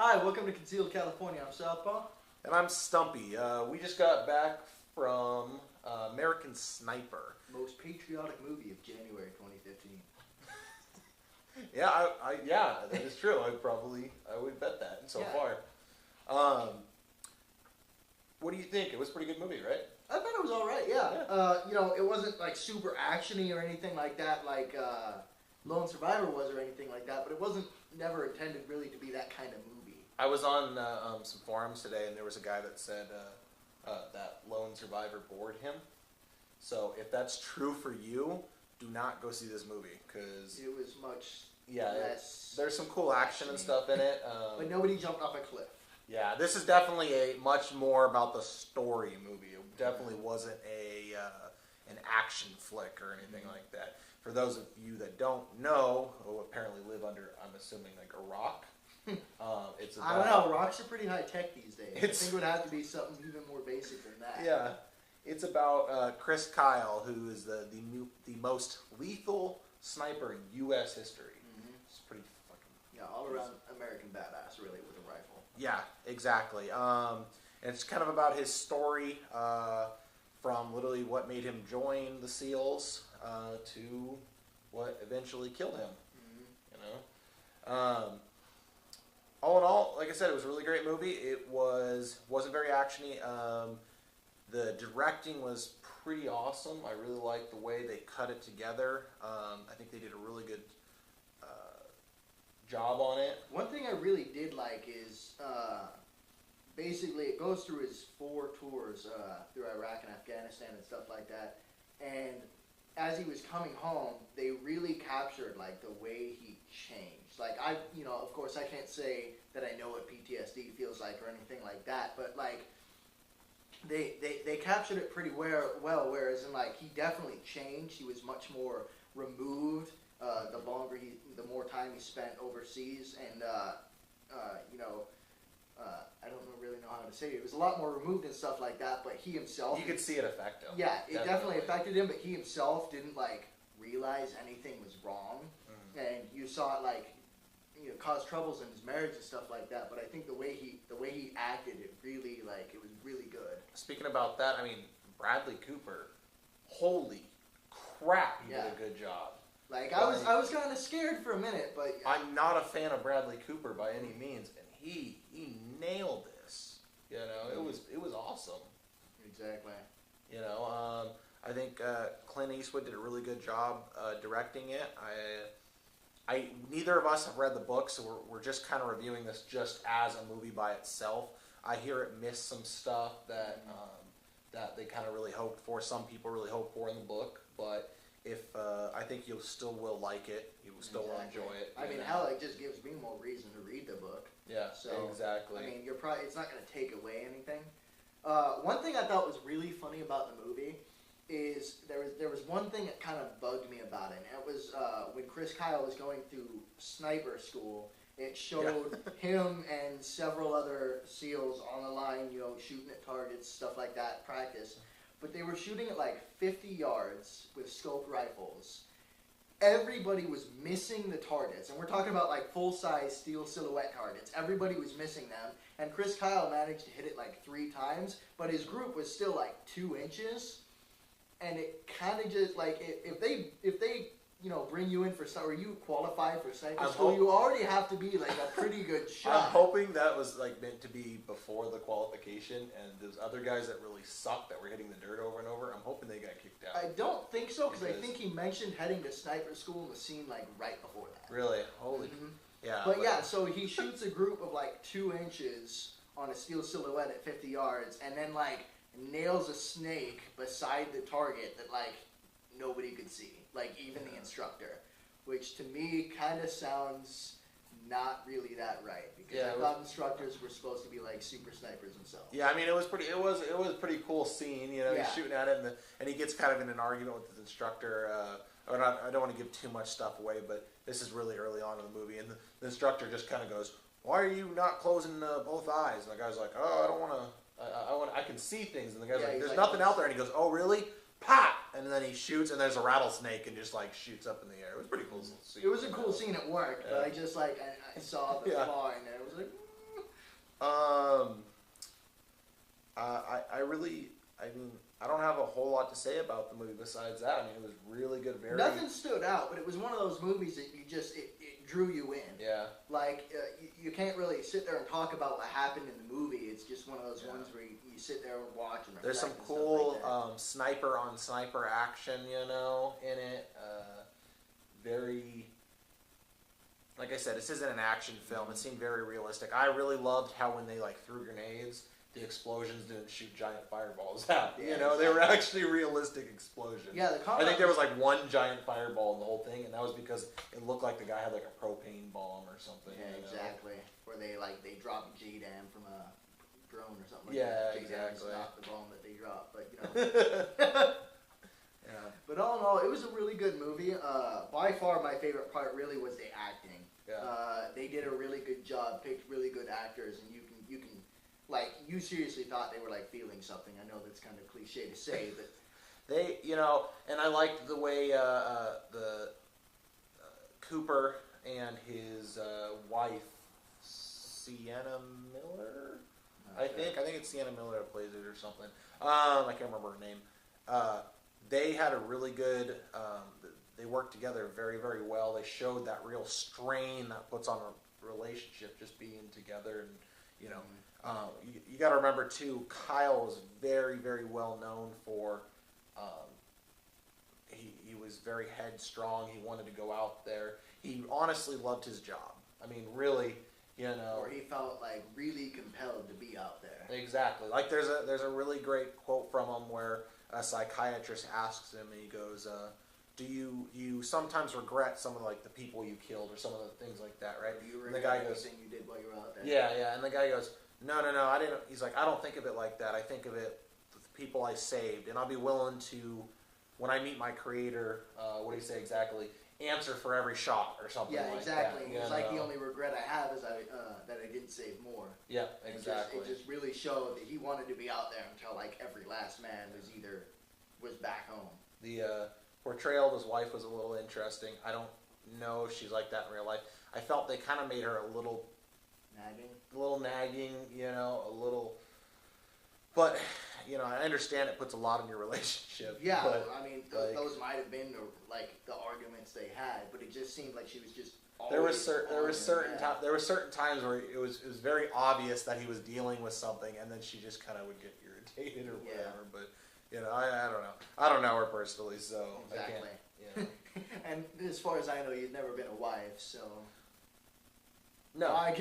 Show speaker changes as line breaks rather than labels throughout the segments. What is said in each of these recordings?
Hi, welcome to Concealed California. I'm Southpaw.
And I'm Stumpy. We just got back from American Sniper.
Most patriotic movie of January 2015.
Yeah, that is true. I would bet that so far. What do you think? It was a pretty good movie, right?
I thought it was all right. Yeah. It wasn't like super actiony or anything like that, like Lone Survivor was or anything like that. But it wasn't never intended really to be that kind of movie.
I was on some forums today, and there was a guy that said that Lone Survivor bored him. So if that's true for you, do not go see this movie because
it was much less.
There's some cool action and stuff in it,
but nobody jumped off a cliff.
Yeah, this is definitely a much more about the story movie. It definitely wasn't an action flick or anything like that. For those of you that don't know, who apparently live under, I'm assuming, like a rock. It's about,
I don't know. Rocks are pretty high tech these days. I think it would have to be something even more basic than that.
Yeah, it's about Chris Kyle, who is the most lethal sniper in U.S. history. Mm-hmm. It's pretty fucking
all around American badass, really, with a rifle.
Yeah, exactly. And it's kind of about his story from literally what made him join the SEALs to what eventually killed him. Mm-hmm. All in all, like I said, it was a really great movie. It wasn't very actiony. The directing was pretty awesome. I really liked the way they cut it together. I think they did a really good job on it.
One thing I really did like is basically it goes through his 4 tours through Iraq and Afghanistan and stuff like that. And as he was coming home, they really captured like the way he changed. Like of course I can't say that I know what PTSD feels like or anything like that, but like they captured it pretty well. Whereas in like he definitely changed. He was much more removed. The more time he spent overseas, and I don't really know how to say it. It was a lot more removed and stuff like that. But he himself,
you could see it affect him.
Yeah, it definitely affected him. But he himself didn't like realize anything was wrong, and you saw it like cause troubles in his marriage and stuff like that. But I think the way he acted, it was really good.
Speaking about that, I mean Bradley Cooper, holy crap, he did a good job.
Like I was kind of scared for a minute, but
I'm not a fan of Bradley Cooper by any means, and he nailed this. It was awesome.
Exactly.
I think Clint Eastwood did a really good job directing it. Neither of us have read the book, so we're just kind of reviewing this just as a movie by itself. I hear it missed some stuff that they kind of really hoped for. Some people really hoped for in the book, but I think you still will like it. You will still enjoy it.
I mean, hell, it just gives me more reason to read the book.
Yeah, so exactly.
I mean, it's not going to take away anything. One thing I thought was really funny about the movie is there was one thing that kind of bugged me about it, and it was when Chris Kyle was going through sniper school. It showed him and several other SEALs on the line, shooting at targets, stuff like that, practice. But they were shooting at like 50 yards with scoped rifles. Everybody was missing the targets. And we're talking about like full-size steel silhouette targets. Everybody was missing them. And Chris Kyle managed to hit it like 3 times. But his group was still like 2 inches. And it kind of just like, if they bring you in for or you qualify for sniper school, you already have to be like a pretty good shot.
I'm hoping that was like meant to be before the qualification, and those other guys that really sucked that were hitting the dirt over and over, I'm hoping they got kicked out.
I don't think so, because I think he mentioned heading to sniper school in the scene like right before that.
Really? Holy. Yeah.
But yeah, so he shoots a group of like 2 inches on a steel silhouette at 50 yards, and then like nails a snake beside the target that like nobody could see. Like even the instructor, which to me kind of sounds not really that right, because I thought instructors were supposed to be like super snipers themselves.
Yeah, I mean it was a pretty cool scene. He's shooting at it, and he gets kind of in an argument with his instructor. I don't want to give too much stuff away, but this is really early on in the movie, and the instructor just kind of goes, "Why are you not closing both eyes?" And the guy's like, "Oh, I don't want to. I can see things." And the guy's like, "There's nothing out there." And he goes, "Oh, really?" Pop! And then he shoots, and there's a rattlesnake, and just like shoots up in the air. It was pretty cool scene.
It was a cool scene at work, but I just like I saw the flaw in there. It was like,
I don't have a whole lot to say about the movie besides that. I mean, it was really good.
Nothing stood out, but it was one of those movies that it drew you in.
Yeah.
Like, you can't really sit there and talk about what happened in the movie. It's just one of those ones where you sit there and watch and reflect.
There's some cool sniper on sniper action, in it. Very, like I said, this isn't an action film. It seemed very realistic. I really loved how when they threw grenades, the explosions didn't shoot giant fireballs out.
Yeah,
they were actually realistic explosions.
Yeah,
I think there was one giant fireball in the whole thing, and that was because it looked like the guy had a propane bomb or something.
Yeah, exactly. Where they dropped J-Dam from a drone or something.
Yeah,
J-Dam's
exactly.
not the bomb that they dropped, but
Yeah.
But all in all, it was a really good movie. By far, my favorite part really was the acting.
Yeah.
They did a really good job, picked really good actors, and you can you seriously thought they were feeling something. I know that's kind of cliche to say, but
they, and I liked the way the Cooper and his wife, Sienna Miller, I think it's Sienna Miller that plays it or something. I can't remember her name. They had a really good. They worked together very, very well. They showed that real strain that puts on a relationship, just being together, and you got to remember too. Kyle was very, very well known for. He was very headstrong. He wanted to go out there. He honestly loved his job. I mean, really,
Or he felt really compelled to be out there.
Exactly. There's a really great quote from him where a psychiatrist asks him, and he goes, "Do you sometimes regret some of the people you killed or some of the things like that, right?"
Do you
and the guy goes,
"Everything you did while you were out there?"
Yeah, and the guy goes, "No, I didn't." He's like, "I don't think of it like that. I think of it with the people I saved, and I'll be willing to, when I meet my creator, what do you say exactly? Answer for every shot or something like that."
Yeah, exactly. It's the only regret I have is that I didn't save more.
Yeah, exactly.
It just really showed that he wanted to be out there until every last man was back home.
The portrayal of his wife was a little interesting. I don't know if she's like that in real life. I felt they kind of made her a little nagging, a little. But I understand it puts a lot in your relationship.
Yeah,
but,
I mean, those might have been the arguments they had, but it just seemed like she was just.
There were certain times where it was very obvious that he was dealing with something, and then she just kind of would get irritated or whatever. But I don't know. I don't know her personally, so
exactly.
I can't.
And as far as I know, you've never been a wife, so.
No.
I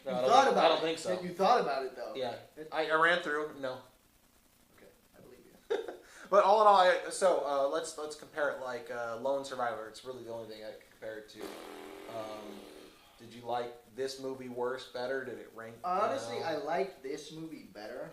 don't think so.
You thought about it though.
Yeah, I ran through. No.
Okay, I believe you.
But all in all, let's compare it Lone Survivor. It's really the only thing I can compare it to. Did you like this movie worse, better? Did it rank?
Honestly, I liked this movie better.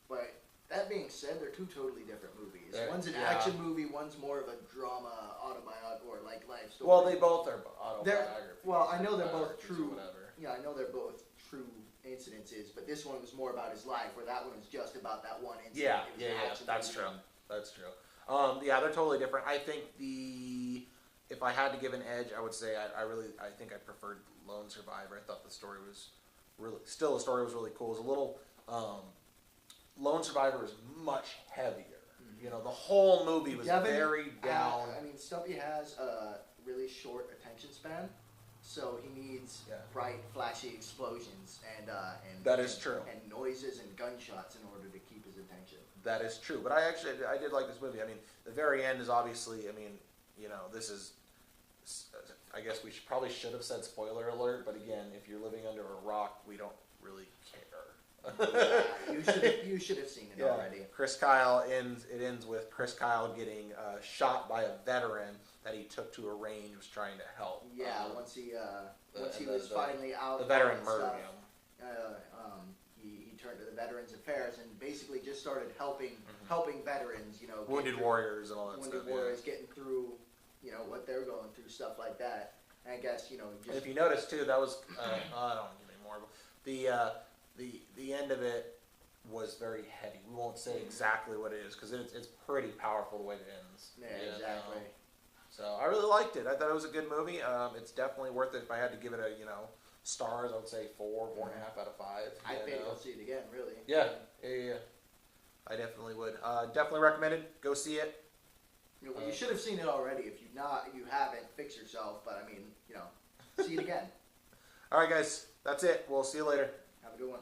But that being said, they're two totally different movies. One's an action movie, one's more of a drama, autobiography, or life story.
Well, they both are autobiographies.
Well, I know they're both true.
Whatever.
Yeah, I know they're both true incidences, but this one was more about his life, where that one was just about that one incident.
Yeah, that's true. That's true. They're totally different. I think if I had to give an edge, I would say I think I preferred Lone Survivor. I thought the story was really cool. It was a little. Lone Survivor is much heavier.
Mm-hmm.
The whole movie was very down.
I mean, Stumpy has a really short attention span, so he needs bright, flashy explosions and
that is true.
And noises and gunshots in order to keep his attention.
That is true. But I did like this movie. I mean, the very end is obviously. I mean, this is. I guess we probably should have said spoiler alert, but again, if you're living under a rock, we don't really care.
You should have seen it already.
Chris Kyle ends with Chris Kyle getting shot by a veteran that he took to a range, was trying to help.
Yeah, once he was finally out.
The veteran murdered him.
He turned to the Veterans Affairs and basically just started helping veterans.
Wounded warriors and all that stuff.
Wounded warriors getting through, what they're going through, stuff like that. And I guess just.
And if you notice too, that was I don't want to give any more. But the end of it was very heavy. We won't say exactly what it is because it's pretty powerful the way it ends.
Yeah, exactly.
So I really liked it. I thought it was a good movie. It's definitely worth it. If I had to give it a stars. I would say 4.5 out of 5.
I'd pay to go see it again, really.
Yeah. I definitely would. Definitely recommend it. Go see it.
You should have seen it already. If you haven't, fix yourself. But I mean, see it again.
All right, guys. That's it. We'll see you later.
Have a good one.